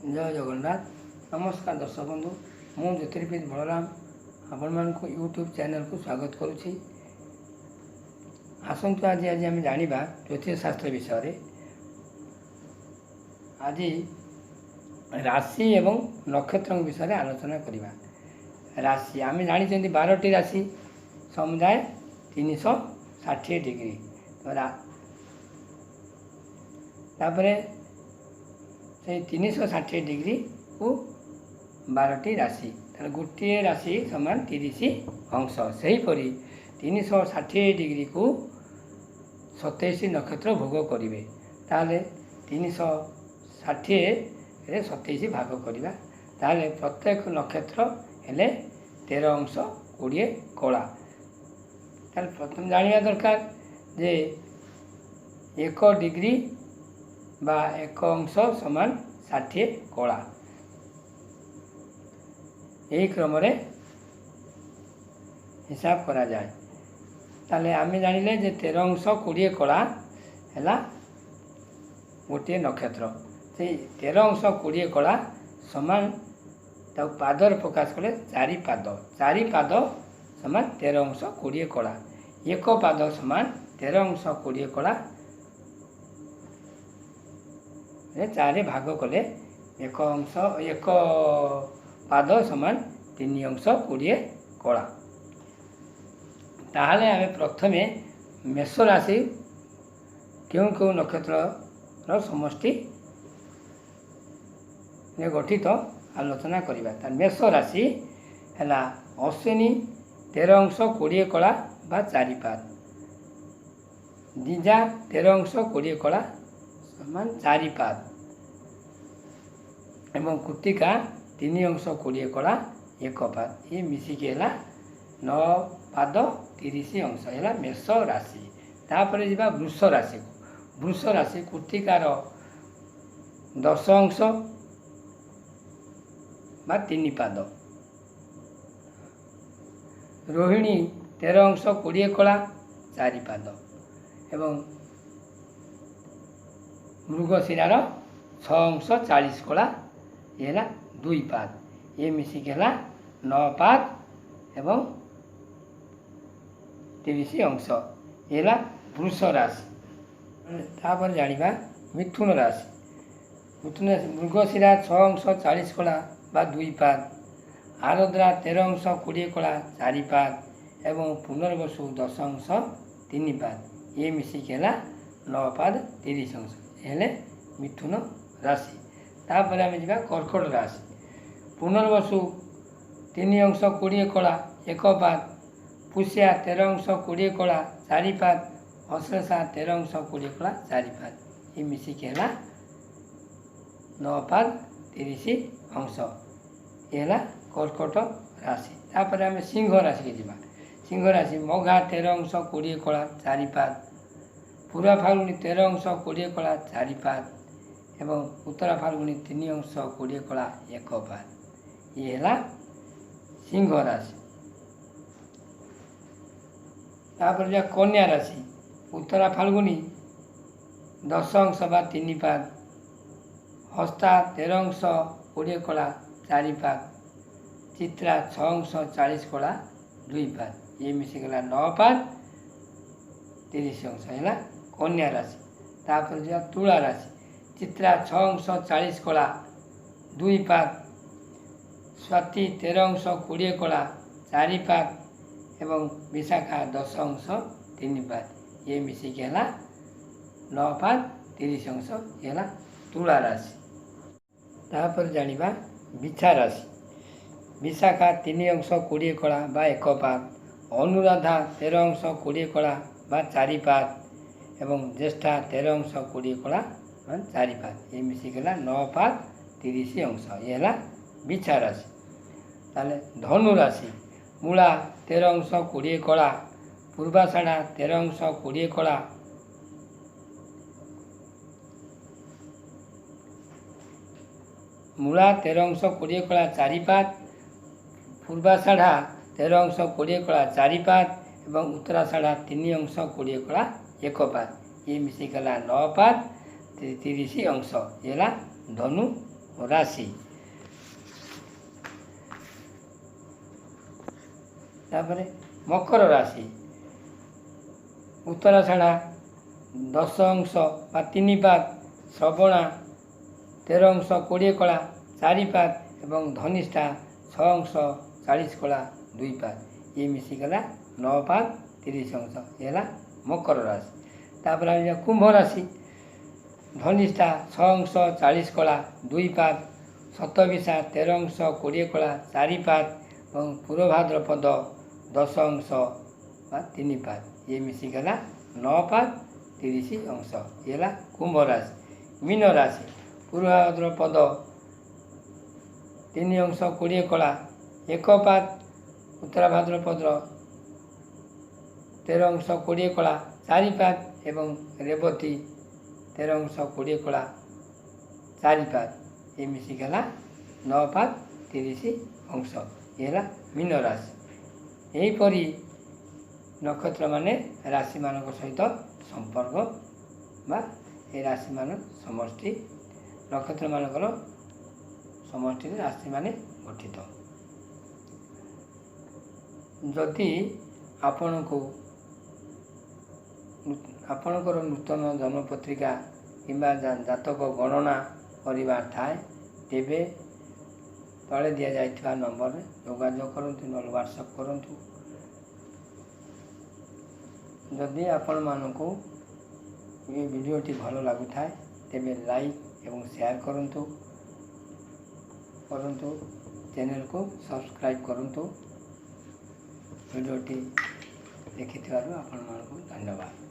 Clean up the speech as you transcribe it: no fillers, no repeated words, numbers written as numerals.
जय जगन्नाथ। नमस्कार दर्शक बंधु, मु ज्योतिर्विद बलराम आपण मानक यूट्यूब चैनल को स्वागत करुच्ची। आसतु आज आज आम जाना ज्योतिष शास्त्र विषय। आज राशि एवं नक्षत्र विषय आलोचना करवा। राशि आम जानी 12टी राशि समुदाय 360 डिग्री। तापरे से 360 डिग्री को 12टी राशि गोटे राशि समान 30 अंश। सेहीपरि 360 डिग्री को 27 नक्षत्र भोग करेंगे। ताले 360 रे 27 भाग करवा। ताले प्रत्येक नक्षत्र हेले 13 अंश 20 कला। ताले प्रथम जानिया दरकार जे 1 डिग्री बा 1 अंश समान 60 कला। यही क्रम हिसाब करा जाए। ताले आमे जानिले जे 13 अंश 20 कला है गोटे नक्षत्र। से 13 अंश 20 कला समान पादर प्रकाश कले 4 पाद। 4 पाद समान 13 अंश 20 कला। 1 पाद समान 13 अंश 20 कला। 4 भाग कले 1 अंश 1 पाद समान 3 अंश 20 कला। ताहले आमे प्रथमे मेष राशि क्यों क्यों नक्षत्र समष्टि ने गठित आलोचना करवा। मेष राशि है अश्विनी 13 अंश 20 कला बा 4 पाद। दीजा 13 अंश 20 कला समान 4 पाद। एवं कृतिका 3 अंश 20 कला 1 पाद। ये मिसिकी है 9 पाद 30 अंश है मेष राशि। तापर जा वृष राशि को। वृष राशि कृतिकार 10 अंश बा 3 पाद। रोहिणी 13 अंश 20 कला 4 पाद। एवं मृगशिरार 6 अंश 40 कला ये 2 पाद। ये मिसिकी है 9 पाद एवं 30 अंश ये वृष राशि। तापर जानिबा मिथुन राशि। मिथुन राशि मृगशिरा 6 अंश 40 कला बा 2 पाद। आरद्रा 13 अंश 20 कला 4 पाद। एवं पुनर्वसु 10 अंश 3 पाद। ये मिसिकी है 9 पाद 30 अंश ये मिथुन राशि। तापर आम जा कर्कट राशि। पुनर्वसु 3 अंश 20 कला 1 पाद। पुष्या 13 अंश 20 कला 4 पाद। अश्लेषा 13 अंश 20 कला 4 पाद। ये मिसिकी है 9 पाद 30 अंश ये कर्कट राशि। तापर आम सिंह राशि के जा। सिंह राशि मघा 13 अंश 20 कला 4 पाद। पूर्वा फाल्गुनी 13 अंश 20 कला 4 पाद। एवं उत्तरा फाल्गुनी 3 अंश 20 कला 1 पाद। ये है सिंह राशि। तापर जा कन्या राशि। उत्तरा फाल्गुनी 10 अंश बा 3 पाद। हस्ता 13 अंश 20 कला 4 पाद। चित्रा 6 अंश 40 कला 2 पाद। ये मिसिगला 9 पाद 30 अंश है कन्या राशि। तापर जा तुला राशि। चित्रा 6 अंश 40 कला 2 पाद। स्वाति 13 अंश 20 कला 4 पाद। एवं विशाखा 10 अंश 3 पाद। ये मिसिकी है 9 पाद 30 अंश ये तुला राशि। तापर जानिबा बिछा राशि। विशाखा 3 अंश 20 कला बा 1 पाद। अनुराधा 13 अंश 20 कला बा 4 पाद। एवं ज्येष्ठा 13 अंश 20 कला 4 पाद। ये मिसिकला 9 पाद 30 अंश ये बिछा राशि। ताले धनु राशि। मूला 13 अंश 20 कला। पूर्वाषाढ़ा 13 अंश 20 कला। मूला 13 अंश 20 कला 4 पाद। पूर्वाषाढ़ा 13 अंश 20 कला 4 पाद। एवं उत्तराषाढ़ा 3 अंश 20 कला 1 पाद। ये मिसिकला 9 पाद 30 अंश ये धनु ରାଶି। ତାପରେ ମକର ରାଶି। ଉତ୍ତରାଷାଢ଼ା 10 ଅଂଶ ବା 3 ପାଦ, ଶ୍ରବଣା 13 ଅଂଶ 20 କଳା 4 ପାଦ ଏବଂ ଧନିଷ୍ଠା 6 ଅଂଶ 40 କଳା 2 ପାଦ। ଇଏ ମିଶିଗଲା 9 ପାଦ 30 ଅଂଶ। ଏ ହେଲା ମକର ରାଶି। ତାପରେ ଆମେ କୁମ୍ଭ ରାଶି। ଧନିଷ୍ଠା 6 ଅଂଶ 40 କଳା 2 ପାଦ, ଶତବିଶା 13 ଅଂଶ 20 କଳା 4 ପାଦ ଏବଂ ପୂର୍ବଭାଦ୍ରପଦ 10 ଅଂଶ ବା 3 ପାଦ। ଇଏ ମିଶିଗଲା 9 ପାଦ 30 ଅଂଶ। ଇଏ ହେଲା କୁମ୍ଭ ରାଶି। ମୀନ ରାଶି। ପୂର୍ବଭାଦ୍ରପଦ 3 ଅଂଶ 20 କଳା 1 ପାଦ, ଉତ୍ତରାଭାଦ୍ରପଦ 13 ଅଂଶ 20 କଳା 4 ପାଦ ଏବଂ ରେବତୀ 13 ଅଂଶ 20 କଳା 4 ପାଦ। ଏ ମିଶିଗଲା 9 ପାଦ 30 ଅଂଶ। ଏ ହେଲା ମୀନ ରାଶି। ଏହିପରି ନକ୍ଷତ୍ରମାନେ ରାଶିମାନଙ୍କ ସହିତ ସମ୍ପର୍କ ବା ଏ ରାଶିମାନ ସମଷ୍ଟି, ନକ୍ଷତ୍ରମାନଙ୍କର ସମଷ୍ଟିରେ ରାଶିମାନେ ଗଠିତ। ଯଦି ଆପଣଙ୍କର ନୂତନ ଜନ୍ମପତ୍ରିକା କିମ୍ବା ଜାତକ ଗଣନା କରିବାର ଥାଏ, ତେବେ ତଳେ ଦିଆଯାଇଥିବା ନମ୍ବରରେ ଯୋଗାଯୋଗ କରନ୍ତୁ, ନହେଲେ ହ୍ୱାଟ୍ସଆପ୍ କରନ୍ତୁ। ଯଦି ଆପଣମାନଙ୍କୁ ଏ ଭିଡ଼ିଓଟି ଭଲ ଲାଗୁଥାଏ, ତେବେ ଲାଇକ୍ ଏବଂ ସେୟାର କରନ୍ତୁ। ଚ୍ୟାନେଲକୁ ସବସ୍କ୍ରାଇବ୍ କରନ୍ତୁ। ଭିଡ଼ିଓଟି ଦେଖିଥିବାରୁ ଆପଣମାନଙ୍କୁ ଧନ୍ୟବାଦ।